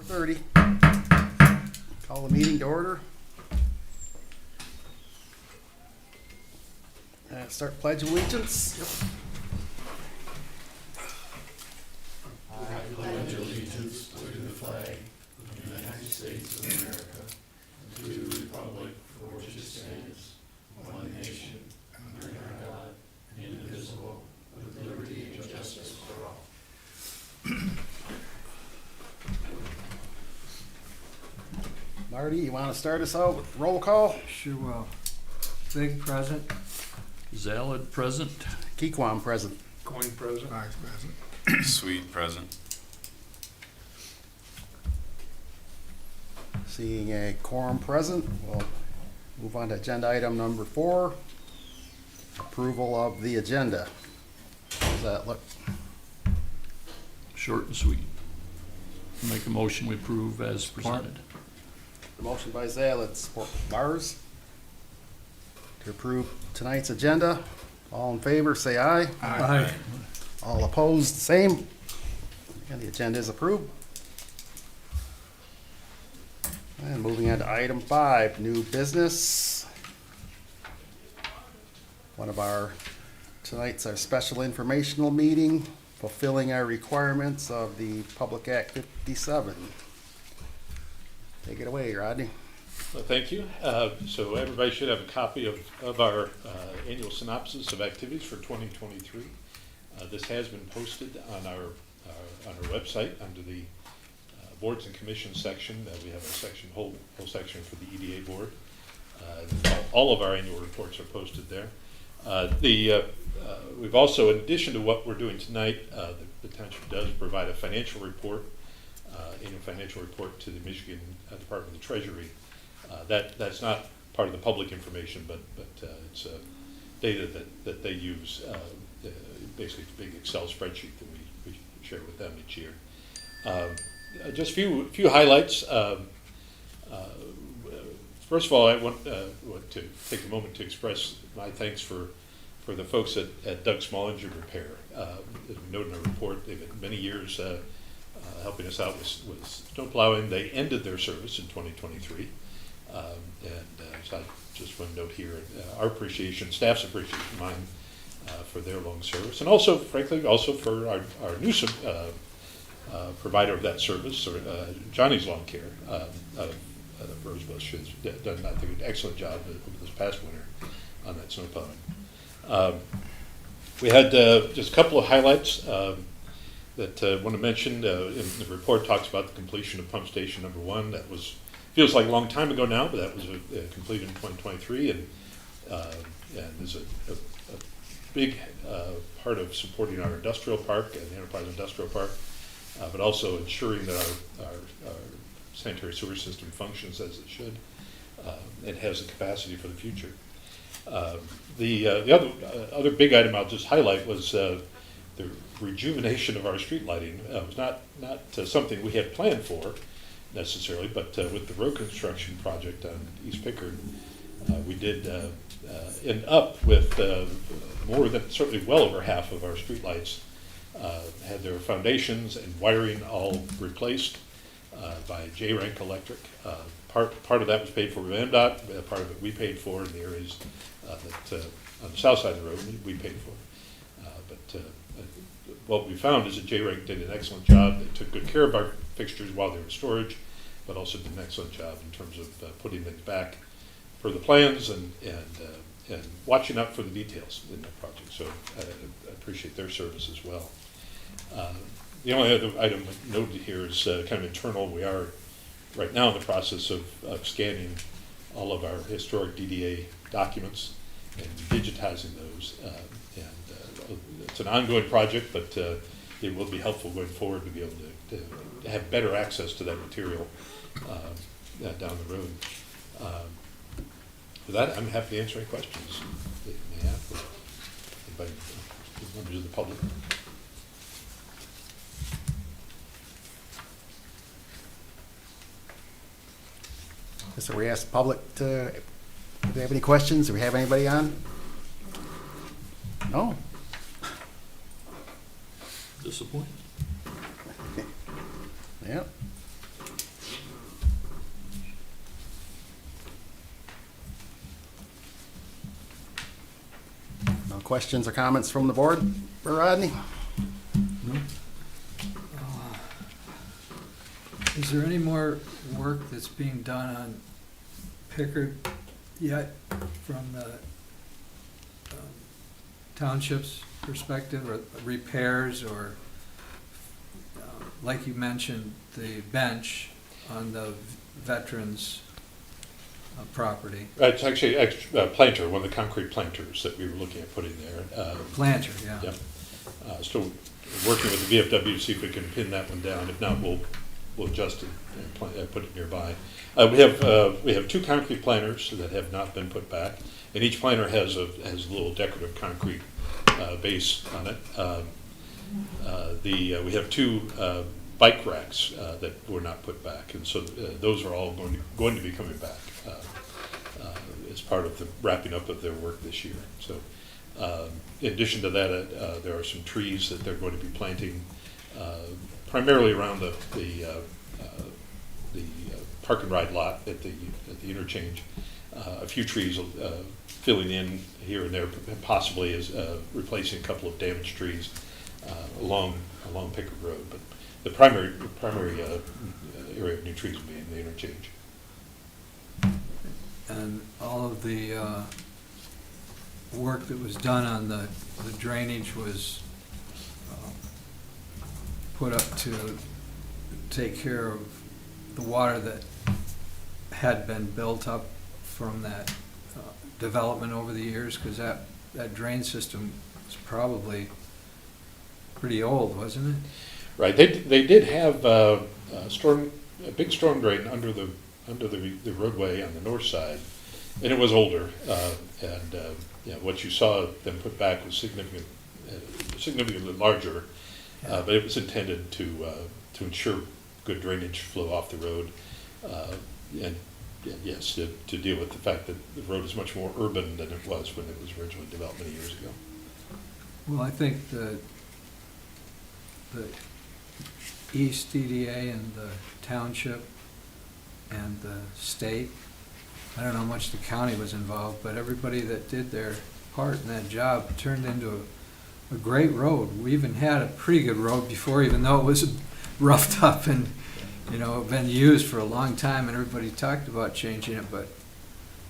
4:30. Call the meeting to order. Start pledge of allegiance. Marty, you want to start us out with roll call? Sure will. Big present. Zalid present. Keequam present. Coin present. Vice President. Sweet present. Seeing a quorum present, we'll move on to agenda item number 4. Approval of the agenda. Does that look? Short and sweet. Make a motion we approve as presented. Motion by Zalid, support by Bars. To approve tonight's agenda. All in favor, say aye. Aye. All opposed, same. And the agenda is approved. And moving on to item 5, new business. One of tonight's our special informational meeting, fulfilling our requirements of the Public Act 57. Take it away, Rodney. Well, thank you. So everybody should have a copy of our annual synopsis of activities for 2023. This has been posted on our website under the boards and commissions section. We have a whole section for the EDA board. All of our annual reports are posted there. We've also, in addition to what we're doing tonight, the township does provide a financial report, annual financial report to the Michigan Department of the Treasury. That's not part of the public information, but it's data that they use. Basically, it's a big Excel spreadsheet that we share with them each year. Just a few highlights. First of all, I want to take a moment to express my thanks for the folks at Doug Small Engine Repair. As we noted in our report, they've had many years helping us out with snow plowing. They ended their service in 2023. So I just want to note here our appreciation, staff's appreciation, mine, for their long service. And also, frankly, also for our new provider of that service, Johnny's Lawn Care out of Rosebush, has done, I think, an excellent job over this past winter on that snow plowing. We had just a couple of highlights that I want to mention. In the report talks about the completion of pump station number 1. That feels like a long time ago now, but that was completed in 2023, and is a big part of supporting our industrial park and the Enterprise Industrial Park, but also ensuring that our sanitary sewer system functions as it should and has the capacity for the future. The other big item I'll just highlight was the rejuvenation of our street lighting. It was not something we had planned for necessarily, but with the road construction project on East Pickard, we did end up with more than, certainly well over half of our street lights had their foundations and wiring all replaced by J-Rank Electric. Part of that was paid for with MDOT, part of it we paid for in the areas that on the south side of the road we paid for. But what we found is that J-Rank did an excellent job. They took good care of our fixtures while they were in storage, but also did an excellent job in terms of putting things back for the plans and watching out for the details in that project. So I appreciate their service as well. The only other item noted here is kind of internal. We are right now in the process of scanning all of our historic DDA documents and digitizing those. It's an ongoing project, but it will be helpful going forward to be able to have better access to that material down the road. With that, I'm happy to answer any questions that you may have for anybody, members of the public. So we asked the public do they have any questions? Do we have anybody on? No? Disappointed. Yeah. questions or comments from the board for Rodney? Is there any more work that's being done on Pickard yet from the township's perspective, or repairs, or like you mentioned, the bench on the veterans' property? It's actually planter, one of the concrete planters that we were looking at putting there. Planter, yeah. Yep. Still working with the VFW to see if we can pin that one down. If not, we'll adjust it and put it nearby. We have two concrete planters that have not been put back, and each planter has a little decorative concrete base on it. We have two bike racks that were not put back, and so those are all going to be coming back as part of the wrapping up of their work this year. So, in addition to that, there are some trees that they're going to be planting, primarily around the park and ride lot at the interchange. A few trees filling in here and there, possibly as replacing a couple of damaged trees along Pickard Road. But the primary area of new trees will be in the interchange. And all of the work that was done on the drainage was put up to take care of the water that had been built up from that development over the years, because that drain system was probably pretty old, wasn't it? Right. They did have a big storm drain under the roadway on the north side, and it was older. What you saw them put back was significantly larger, but it was intended to ensure good drainage flow off the road, and yes, to deal with the fact that the road is much more urban than it was when it was originally developed many years ago. Well, I think the East EDA and the Township and the state, I don't know how much the county was involved, but everybody that did their part in that job turned into a great road. We even had a pretty good road before, even though it was roughed up and, been used for a long time, and everybody talked about changing it, but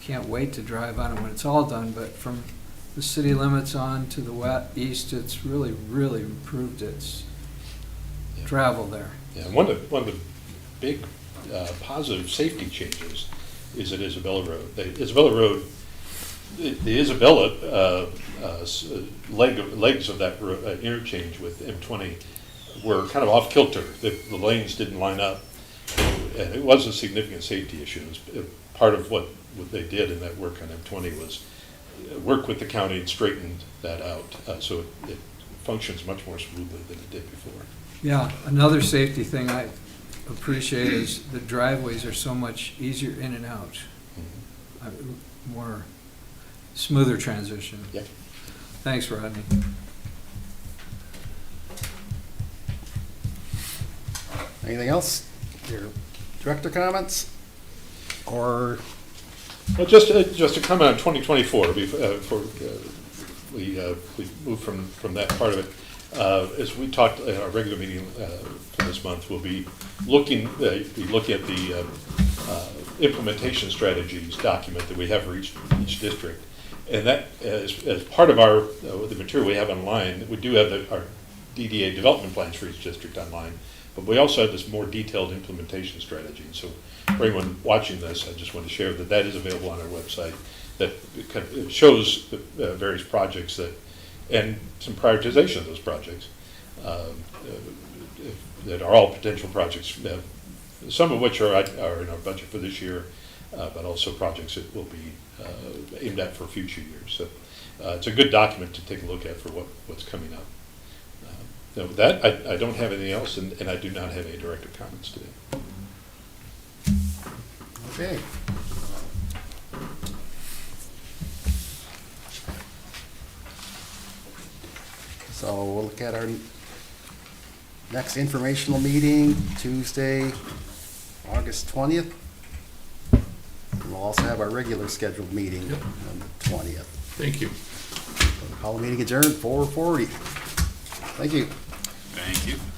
can't wait to drive on it when it's all done. But from the city limits on to the east, it's really, really improved its travel there. Yeah, and one of the big positive safety changes is at Isabella Road. The Isabella legs of that interchange with M20 were kind of off kilter. The lanes didn't line up, and it was a significant safety issue. It was part of what they did in that work on M20 was work with the county and straighten that out, so it functions much more smoothly than it did before. Yeah, another safety thing I appreciate is the driveways are so much easier in and out. More smoother transition. Yep. Thanks, Rodney. Anything else? Your director comments? Or Well, just to comment on 2024 before we move from that part of it. As we talked at our regular meeting for this month, we'll be looking at the implementation strategies document that we have for each district, and that as part of the material we have online, we do have our EDA development plans for each district online, but we also have this more detailed implementation strategy. And so for anyone watching this, I just want to share that is available on our website. That it shows the various projects and some prioritization of those projects that are all potential projects, some of which are in our budget for this year, but also projects that will be aimed at for future years. So it's a good document to take a look at for what's coming up. With that, I don't have anything else, and I do not have any director comments today. okay. So we'll look at our next informational meeting, Tuesday, August 20th. And we'll also have our regular scheduled meeting on the 20th. Thank you. Call the meeting adjourned, 4:40. Thank you. Thank you.